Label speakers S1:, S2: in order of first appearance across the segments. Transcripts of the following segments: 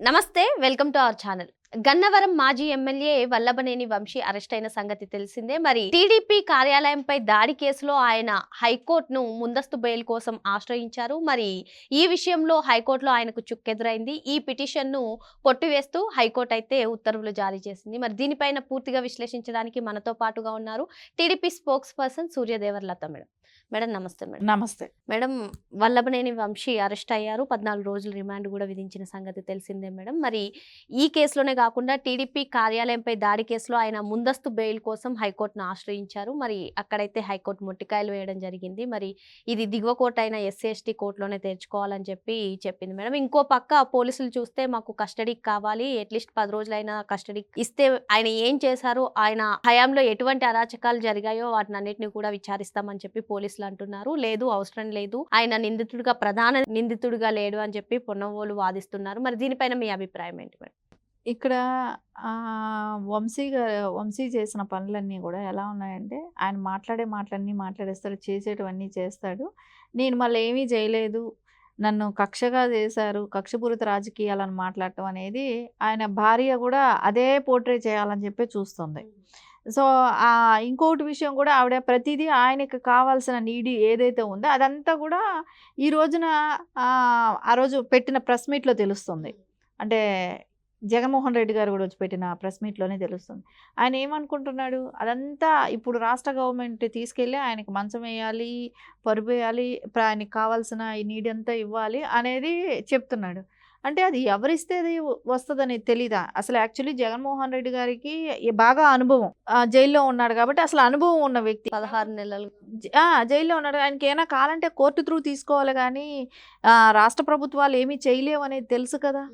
S1: నమస్తే, welcome to our channel. Gannavaram మాజీ MLA Vallabhaneni Vamsi arrest అయిన సంగతి తెలిసిందే. మరి టీడీపీ కార్యాలయంపై దాడి కేసులో ఆయన హైకోర్టును ముందస్తు బెయిల్ కోసం ఆశ్రయించారు. మరి ఈ విషయంలో హైకోర్టులో ఆయనకు చుక్కెదురైంది. ఈ పిటిషన్ను కొట్టివేస్తూ హైకోర్టు అయితే ఉత్తర్వులు జారీ చేసింది. మరి దీనిపైన పూర్తిగా విశ్లేషించడానికి మనతో పాటుగా ఉన్నారు TDP spokesperson Suryadevara Latha madam. Madam నమస్తే మేడం.
S2: నమస్తే
S1: మేడం, వల్లభనేని వంశీ అరెస్ట్ అయ్యారు. 14 రోజులు రిమాండ్ కూడా విధించిన సంగతి తెలిసిందే మేడం. మరి ఈ కేసులోనే కాకుండా టీడీపీ కార్యాలయంపై దాడి కేసులో ఆయన ముందస్తు బెయిల్ కోసం హైకోర్టును ఆశ్రయించారు. మరి అక్కడైతే హైకోర్టు మొట్టికాయలు వేయడం జరిగింది. మరి ఇది దిగువ కోర్టు అయిన ఎస్సీ ఎస్టీ కోర్టులోనే తెరుచుకోవాలని చెప్పింది మేడం. ఇంకో పక్క పోలీసులు చూస్తే మాకు కస్టడీకి కావాలి, అట్లీస్ట్ 10 రోజులైనా కస్టడీ ఇస్తే ఆయన ఏం చేశారు, ఆయన హయాంలో ఎటువంటి అరాచకాలు జరిగాయో వాటిని అన్నిటిని కూడా విచారిస్తామని చెప్పి పోలీసులు అంటున్నారు. లేదు, అవసరం లేదు, ఆయన ప్రధాన నిందితుడిగా లేడు అని చెప్పి పొన్నవోలు వాదిస్తున్నారు. మరి దీనిపైన మీ అభిప్రాయం ఏంటి మేడం?
S2: ఇక్కడ వంశీ చేసిన పనులన్నీ కూడా ఎలా ఉన్నాయంటే, ఆయన మాట్లాడే మాటలన్నీ మాట్లాడేస్తాడు, చేసేటివన్నీ చేస్తాడు. నేను మళ్ళీ ఏమీ చేయలేదు, నన్ను కక్షగా చేశారు, కక్షపూరిత రాజకీయాలను మాట్లాడటం అనేది ఆయన భార్య కూడా అదే పోర్ట్రే చేయాలని చెప్పి చూస్తుంది. సో ఇంకొకటి విషయం కూడా, ఆవిడ ప్రతిదీ ఆయనకు కావాల్సిన నీడి ఏదైతే ఉందో అదంతా కూడా ఈ రోజున ఆ రోజు పెట్టిన ప్రెస్ మీట్లో తెలుస్తుంది. అంటే జగన్మోహన్ రెడ్డి గారు కూడా వచ్చి పెట్టిన ప్రెస్ మీట్లోనే తెలుస్తుంది. ఆయన ఏమనుకుంటున్నాడు, అదంతా ఇప్పుడు రాష్ట్ర గవర్నమెంట్ తీసుకెళ్ళి ఆయనకు మంచం వేయాలి, పరుపు వేయాలి, ఆయనకి కావాల్సిన ఈ నీడ్ అంతా ఇవ్వాలి అనేది చెప్తున్నాడు. అంటే అది ఎవరిస్తే అది వస్తుందని తెలీదా? అసలు యాక్చువల్లీ జగన్మోహన్ రెడ్డి గారికి బాగా అనుభవం, జైల్లో ఉన్నాడు కాబట్టి అసలు అనుభవం ఉన్న వ్యక్తి.
S1: 16 నెలలు
S2: జైల్లో ఉన్నాడు. ఆయనకి ఏమైనా కావాలంటే కోర్టు త్రూ తీసుకోవాలి, కానీ రాష్ట్ర ప్రభుత్వాలు ఏమీ చేయలేవు అనేది తెలుసు కదా.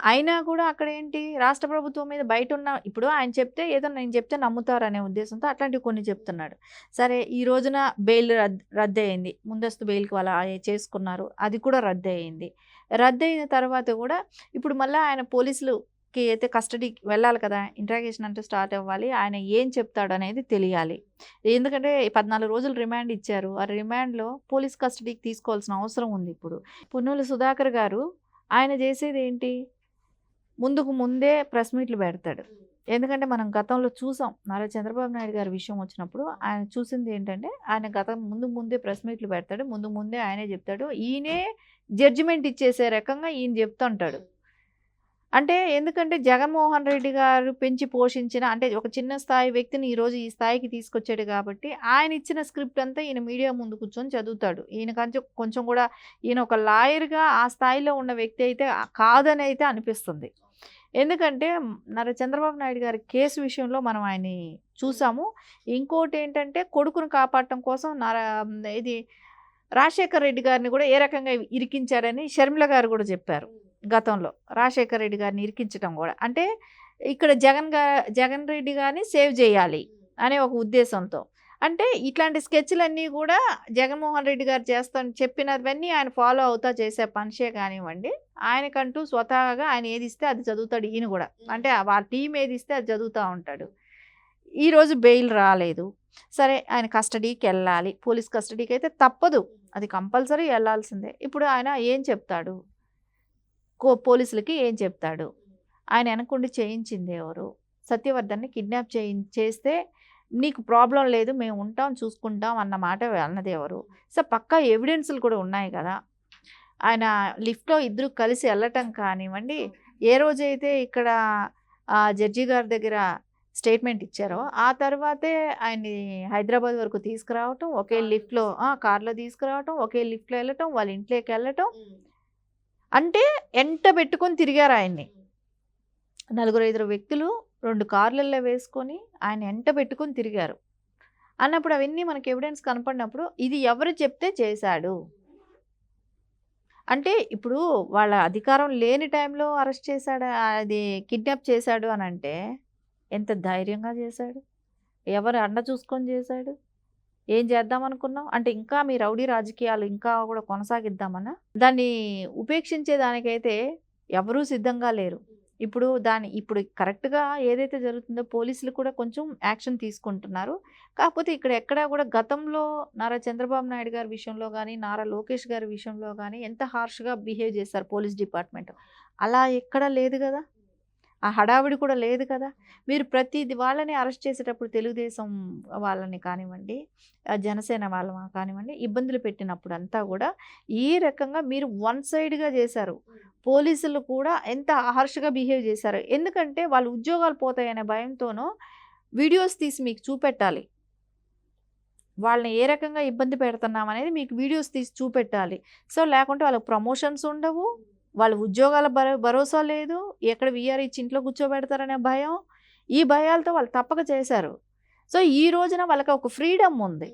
S2: అయినా కూడా అక్కడ ఏంటి, రాష్ట్ర ప్రభుత్వం మీద బయట ఉన్న, ఇప్పుడు ఆయన చెప్తే ఏదో నేను చెప్తే నమ్ముతారు అనే ఉద్దేశంతో అట్లాంటివి కొన్ని చెప్తున్నాడు. సరే, ఈ రోజున బెయిల్ రద్దు అయింది, ముందస్తు బెయిల్కి వాళ్ళ చేసుకున్నారు, అది కూడా రద్దు అయింది. రద్దు అయిన తర్వాత కూడా ఇప్పుడు మళ్ళీ ఆయన పోలీసులకి అయితే కస్టడీకి వెళ్ళాలి కదా, ఇంట్రాగేషన్ అంటే స్టార్ట్ అవ్వాలి, ఆయన ఏం చెప్తాడు అనేది తెలియాలి. ఎందుకంటే 14 రోజులు రిమాండ్ ఇచ్చారు, ఆ రిమాండ్లో పోలీస్ కస్టడీకి తీసుకోవాల్సిన అవసరం ఉంది. ఇప్పుడు పొన్నూలు సుధాకర్ గారు ఆయన చేసేది ఏంటి, ముందే ప్రెస్ మీట్లు పెడతాడు. ఎందుకంటే మనం గతంలో చూసాం, నారా చంద్రబాబు నాయుడు గారి విషయం వచ్చినప్పుడు ఆయన చూసింది ఏంటంటే, ఆయన ముందే ప్రెస్ మీట్లు పెడతాడు, ముందే ఆయనే చెప్తాడు, ఈయనే జడ్జిమెంట్ ఇచ్చేసే రకంగా ఈయన చెప్తుంటాడు. అంటే ఎందుకంటే జగన్మోహన్ రెడ్డి గారు పెంచి పోషించిన, అంటే ఒక చిన్న స్థాయి వ్యక్తిని ఈరోజు ఈ స్థాయికి తీసుకొచ్చాడు కాబట్టి ఆయన ఇచ్చిన స్క్రిప్ట్ అంతా ఈయన మీడియా ముందు కూర్చొని చదువుతాడు. ఈయన కొంచెం కూడా ఈయన ఒక లాయర్గా ఆ స్థాయిలో ఉన్న వ్యక్తి అయితే కాదని అయితే అనిపిస్తుంది. ఎందుకంటే నారా చంద్రబాబు నాయుడు గారి కేసు విషయంలో మనం ఆయన్ని చూసాము. ఇంకోటి ఏంటంటే, కొడుకును కాపాడటం కోసం ఇది రాజశేఖర్ రెడ్డి గారిని కూడా ఏ రకంగా ఇరికించాడని షర్మిల గారు కూడా చెప్పారు గతంలో. రాజశేఖర్ రెడ్డి గారిని ఇరికించడం కూడా అంటే ఇక్కడ జగన్ రెడ్డి గారిని సేవ్ చేయాలి అనే ఒక ఉద్దేశంతో. అంటే ఇట్లాంటి స్కెచ్లన్నీ కూడా జగన్మోహన్ రెడ్డి గారు చెప్పినవన్నీ ఆయన ఫాలో అవుతా చేసే పనిషే కానివ్వండి. ఆయనకంటూ స్వతహాగా ఆయన ఏది ఇస్తే అది చదువుతాడు ఈయన కూడా. అంటే వాళ్ళ టీం ఏది ఇస్తే అది చదువుతూ ఉంటాడు. ఈరోజు బెయిల్ రాలేదు, సరే ఆయన కస్టడీకి వెళ్ళాలి, పోలీస్ కస్టడీకి అయితే తప్పదు, అది కంపల్సరీ వెళ్ళాల్సిందే. ఇప్పుడు ఆయన ఏం చెప్తాడు, పోలీసులకి ఏం చెప్తాడు, ఆయన వెనకుండి చేయించింది ఎవరు, సత్యవర్ధన్ని కిడ్నాప్ చేస్తే నీకు ప్రాబ్లం లేదు, మేము ఉంటాం చూసుకుంటాం అన్న మాట అన్నది ఎవరు? సో పక్కా ఎవిడెన్స్లు కూడా ఉన్నాయి కదా. ఆయన లిఫ్ట్లో ఇద్దరు కలిసి వెళ్ళటం కానివ్వండి, ఏ రోజైతే ఇక్కడ జడ్జి గారి దగ్గర స్టేట్మెంట్ ఇచ్చారో ఆ తర్వాతే ఆయన్ని హైదరాబాద్ వరకు తీసుకురావటం, ఒకే లిఫ్ట్లో కార్లో తీసుకురావటం, ఒకే లిఫ్ట్లో వెళ్ళటం, వాళ్ళ ఇంట్లోకి వెళ్ళటం, అంటే ఎంట పెట్టుకొని తిరిగారు ఆయన్ని. 4-5 వ్యక్తులు 2 కార్లలో వేసుకొని ఆయన ఎంట పెట్టుకొని తిరిగారు అన్నప్పుడు అవన్నీ మనకి ఎవిడెన్స్ కనపడినప్పుడు ఇది ఎవరు చెప్తే చేశాడు అంటే, ఇప్పుడు వాళ్ళ అధికారం లేని టైంలో అరెస్ట్ చేశాడు, అది కిడ్నాప్ చేశాడు అని అంటే ఎంత ధైర్యంగా చేశాడు, ఎవరు అండ చూసుకొని చేశాడు, ఏం చేద్దామనుకున్నాం అంటే ఇంకా మీ రౌడీ రాజకీయాలు ఇంకా కూడా కొనసాగిద్దామన్నా, దాన్ని ఉపేక్షించేదానికైతే ఎవరూ సిద్ధంగా లేరు. ఇప్పుడు ఇప్పుడు కరెక్ట్‌గా ఏదైతే జరుగుతుందో పోలీసులు కూడా కొంచెం యాక్షన్ తీసుకుంటున్నారు. కాకపోతే ఇక్కడ ఎక్కడా కూడా గతంలో నారా చంద్రబాబు నాయుడు గారి విషయంలో గాని, నారా లోకేష్ గారి విషయంలో గాని ఎంత హార్ష్‌గా బిహేవ్ చేశారు పోలీస్ డిపార్ట్‌మెంట్. అలా ఎక్కడా లేదు గదా! ఆ హడావిడి కూడా లేదు కదా! మీరు ప్రతిది వాళ్ళని అరెస్ట్ చేసేటప్పుడు తెలుగుదేశం వాళ్ళని కానివ్వండి, జనసేన వాళ్ళని కానివ్వండి, ఇబ్బందులు పెట్టినప్పుడంతా గూడా ఈ రకంగా మీరు వన్ సైడ్‌గా చేశారు. పోలీసులు కూడా ఎంత హార్ష్‌గా బిహేవ్ చేశారు. ఎందుకంటే వాళ్ళు ఉద్యోగాలు పోతాయనే భయంతోనో వీడియోస్ తీసి మీకు చూపెట్టాలి. వాళ్ళని ఏ రకంగా ఇబ్బంది పెడుతున్నామనేది మీకు వీడియోస్ తీసి చూపెట్టాలి. సో, లేకుంటే వాళ్ళకి ప్రమోషన్స్ ఉండవు. వాళ్ళ ఉద్యోగాల భరోసా లేదు. ఎక్కడ వీఆర్ ఇచ్చి ఇంట్లో కూర్చోబెడతారనే భయం. ఈ భయాలతో వాళ్ళు తప్పక చేశారు. సో, ఈ రోజున వాళ్ళకి ఒక ఫ్రీడమ్ ఉంది.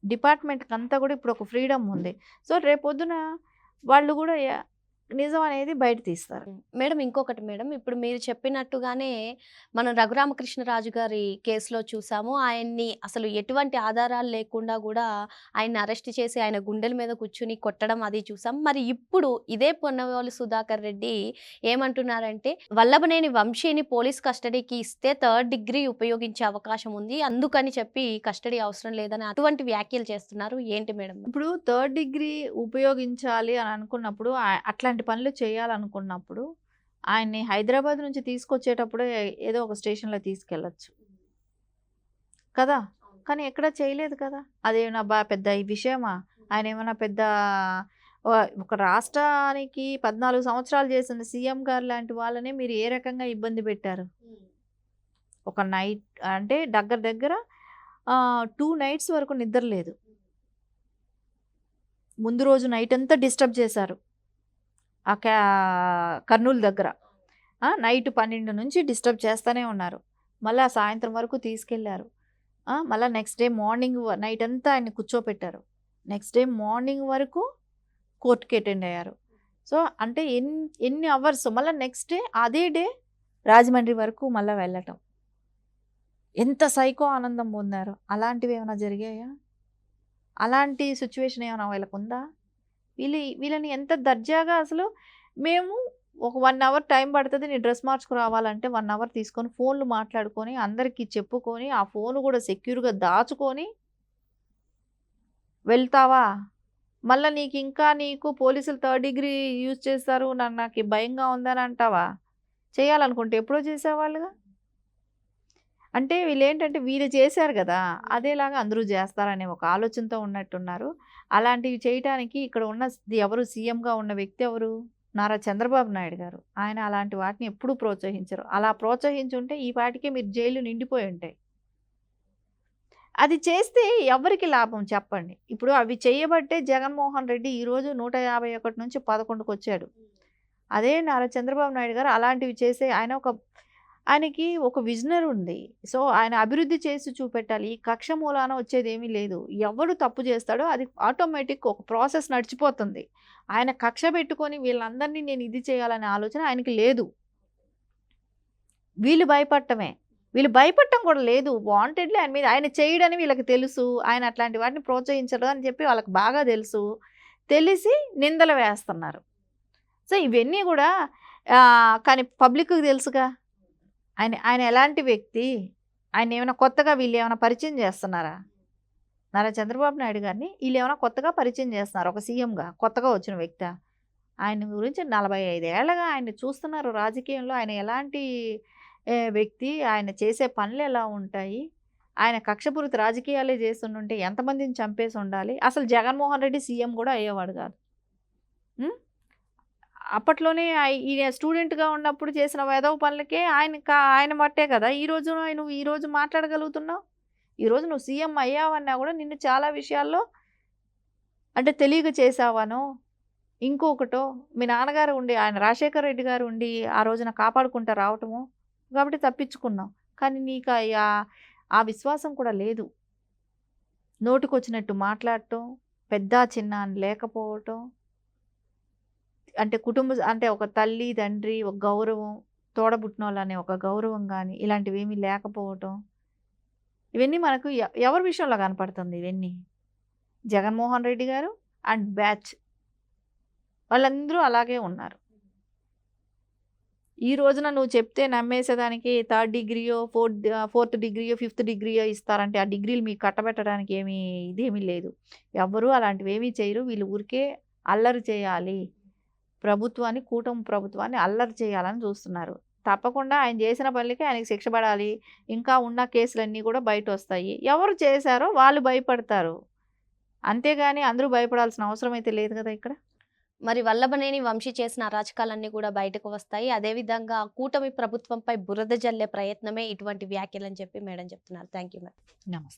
S2: డిపార్ట్‌మెంట్‌కంతా కూడా ఇప్పుడు ఒక ఫ్రీడమ్ ఉంది. సో, రేపొద్దున వాళ్ళు కూడా నిజం అనేది బయట తీస్తారు.
S1: మేడం ఇంకొకటి మేడం, ఇప్పుడు మీరు చెప్పినట్టుగానే మనం రఘురామకృష్ణరాజు గారి కేసులో చూసాము. ఆయన్ని అసలు ఎటువంటి ఆధారాలు లేకుండా గూడా ఆయన్ని అరెస్ట్ చేసి ఆయన గుండెల మీద కూర్చొని కొట్టడం అది చూసాం. మరి ఇప్పుడు ఇదే పొన్నవోలు సుధాకర్ రెడ్డి ఏమంటున్నారంటే, వల్లభనేని వంశీని పోలీస్ కస్టడీకి ఇస్తే థర్డ్ డిగ్రీ ఉపయోగించే అవకాశం ఉంది. అందుకని చెప్పి కస్టడీ అవసరం లేదని అటువంటి వ్యాఖ్యలు చేస్తున్నారు. ఏంటి మేడం?
S2: ఇప్పుడు థర్డ్ డిగ్రీ ఉపయోగించాలి అని అనుకున్నప్పుడు అట్లాంటి పనులు చేయాలనుకున్నప్పుడు ఆయన్ని హైదరాబాద్ నుంచి తీసుకొచ్చేటప్పుడే ఏదో ఒక స్టేషన్‌లో తీసుకెళ్ళొచ్చు కదా! కానీ ఎక్కడా చేయలేదు కదా! అదేమన్నా పెద్ద విషయమా? ఆయనేమన్నా పెద్ద ఒక రాష్ట్రానికి 14 సంవత్సరాలు చేసిన సీఎం గారు లాంటి వాళ్ళని మీరు ఏ రకంగా ఇబ్బంది పెట్టారు? ఒక నైట్ అంటే దగ్గర 2 నైట్స్ వరకు నిద్ర లేదు. ముందు రోజు నైట్ అంతా డిస్టర్బ్ చేశారు. ఆ కర్నూలు దగ్గర. నైట్ 12 నుంచి డిస్టర్బ్ చేస్తూనే ఉన్నారు. మళ్ళా సాయంత్రం వరకు తీసుకెళ్లారు. మళ్ళా నెక్స్ట్ డే మార్నింగ్ నైట్ అంతా ఆయన్ని కూర్చోపెట్టారు. నెక్స్ట్ డే మార్నింగ్ వరకు కోర్టుకి అటెండ్ అయ్యారు. సో, అంటే ఎన్ని అవర్స్ మళ్ళీ నెక్స్ట్ డే అదే డే రాజమండ్రి వరకు మళ్ళీ వెళ్ళటం. ఎంత సైకో ఆనందం పొందారు. అలాంటివి ఏమైనా జరిగాయా? అలాంటి సిచ్యువేషన్ ఏమైనా వీళ్ళకుందా? వీళ్ళని ఎంత దర్జాగా అసలు మేము ఒక 1 అవర్ టైం పడుతుంది నీ డ్రెస్ మార్చుకు రావాలంటే 1 అవర్ తీసుకొని ఫోన్లు మాట్లాడుకొని అందరికీ చెప్పుకొని ఆ ఫోన్ కూడా సెక్యూర్‌గా దాచుకొని వెళ్తావా? మళ్ళా నీకు పోలీసులు థర్డ్ డిగ్రీ యూజ్ చేస్తారు. నాకు భయంగా ఉందని అంటావా? చేయాలనుకుంటే ఎప్పుడో చేసేవాళ్ళుగా. అంటే వీళ్ళేంటంటే వీళ్ళు చేశారు గదా! అదేలాగా అందరూ జేస్తారనే ఒక ఆలోచనతో ఉన్నట్టున్నారు. అలాంటివి చేయటానికి ఇక్కడ ఉన్న ఎవరు సీఎంగా ఉన్న వ్యక్తి ఎవరు? నారా చంద్రబాబు నాయుడు గారు. ఆయన అలాంటి వాటిని ఎప్పుడూ ప్రోత్సహించరు. అలా ప్రోత్సహించుంటే ఈ పాటికే మీరు జైల్‌లు నిండిపోయి ఉంటాయి. అది చేస్తే ఎవరికి లాభం చెప్పండి? ఇప్పుడు అవి చేయబట్టే జగన్మోహన్ రెడ్డి ఈరోజు 151 నుంచి 11కొచ్చాడు. అదే నారా చంద్రబాబు నాయుడు గారు అలాంటివి చేసే ఆయనకి ఒక విజనరీ ఉంది. సో, ఆయన అభివృద్ధి చేసి చూపెట్టాలి. ఈ కక్ష మూలాన వచ్చేదేమీ లేదు. ఎవడు తప్పు చేస్తాడో అది ఆటోమేటిక్ ఒక ప్రాసెస్ నడిచిపోతుంది. ఆయన కక్ష పెట్టుకొని వీళ్ళందరినీ నేను ఇది చేయాలనే ఆలోచన ఆయనకి లేదు. వీళ్ళు భయపడటమే. వీళ్ళు భయపడటం కూడా లేదు. వాంటెడ్‌లీ ఆయన చేయడని వీళ్ళకి తెలుసు. ఆయన అట్లాంటి వాటిని ప్రోత్సహించడు అని చెప్పి వాళ్ళకి బాగా తెలుసు. తెలిసి నిందలు వేస్తున్నారు. సో, ఇవన్నీ కూడా కానీ పబ్లిక్‌కి తెలుసుగా. ఆయన ఎలాంటి వ్యక్తి? ఆయనేమైనా కొత్తగా వీళ్ళేమైనా పరిచయం చేస్తున్నారా? నారా చంద్రబాబు నాయుడు గారిని ఈళ్ళేమైనా కొత్తగా పరిచయం చేస్తున్నారా? ఒక సీఎంగా కొత్తగా వచ్చిన వ్యక్తా? ఆయన గురించి 45 ఏళ్లగా ఆయన్ని చూస్తున్నారు రాజకీయంలో. ఆయన ఎలాంటి వ్యక్తి? ఆయన చేసే పనులెలా ఉంటాయి? ఆయన కక్షపూరిత రాజకీయాలే చేస్తుండుంటే ఎంతమందిని చంపేసి ఉండాలి? అసలు జగన్మోహన్ రెడ్డి సీఎం కూడా అయ్యేవాడు కాదు. అప్పట్లోనే ఈయన స్టూడెంట్‌గా ఉన్నప్పుడు చేసిన వెధవ పనులకే ఆయన మట్టే కదా! నువ్వు ఈరోజు మాట్లాడగలుగుతున్నావు. ఈరోజు నువ్వు సీఎం అయ్యావన్నా కూడా నిన్ను చాలా విషయాల్లో అంటే తెలియక చేశావనో, ఇంకొకటో మీ నాన్నగారు ఉండి ఆయన రాజశేఖర రెడ్డి గారు ఉండి ఆ రోజున కాపాడుకుంటూ రావటము కాబట్టి తప్పించుకున్నావు. కానీ నీకు ఆ విశ్వాసం కూడా లేదు. నోటికొచ్చినట్టు మాట్లాడటం, పెద్ద చిన్న అని లేకపోవటం, అంటే అంటే ఒక తల్లి, తండ్రి, ఒక గౌరవం, తోడబుట్టినోళ్ళనే ఒక గౌరవం గానీ ఇలాంటివేమీ లేకపోవటం. ఇవన్నీ మనకు ఎవరి విషయంలో కనపడుతుంది ఇవన్నీ? జగన్మోహన్ రెడ్డి గారు అండ్ బ్యాచ్. వాళ్ళందరూ అలాగే ఉన్నారు. ఈ రోజున నువ్వు చెప్తే నమ్మేసేదానికి 3rd డిగ్రీయో, 4th డిగ్రీయో, 5th డిగ్రీయో ఇస్తారంటే ఆ డిగ్రీలు మీకు కట్టబెట్టడానికి ఇదేమీ లేదు. ఎవ్వరూ అలాంటివేమీ చేయరు. వీళ్ళు ఊరికే అల్లరి చేయాలి. కూటమి ప్రభుత్వాన్ని అల్లరి చేయాలని చూస్తున్నారు. తప్పకుండా ఆయన చేసిన పనులకి ఆయనకి శిక్ష పడాలి. ఇంకా ఉన్న కేసులన్నీ కూడా బయటొస్తాయి. ఎవరు చేశారో వాళ్ళు భయపడతారు. అంతేగాని అందరూ భయపడాల్సిన అవసరం అయితే లేదు కదా ఇక్కడ.
S1: మరి వల్లభనేని వంశీ చేసిన అరాచకాలన్నీ కూడా బయటకు వస్తాయి. అదేవిధంగా కూటమి ప్రభుత్వంపై బురద జల్లే ప్రయత్నమే ఇటువంటి వ్యాఖ్యలని చెప్పి మేడం చెప్తున్నారు. Thank you madam.
S2: నమస్తే.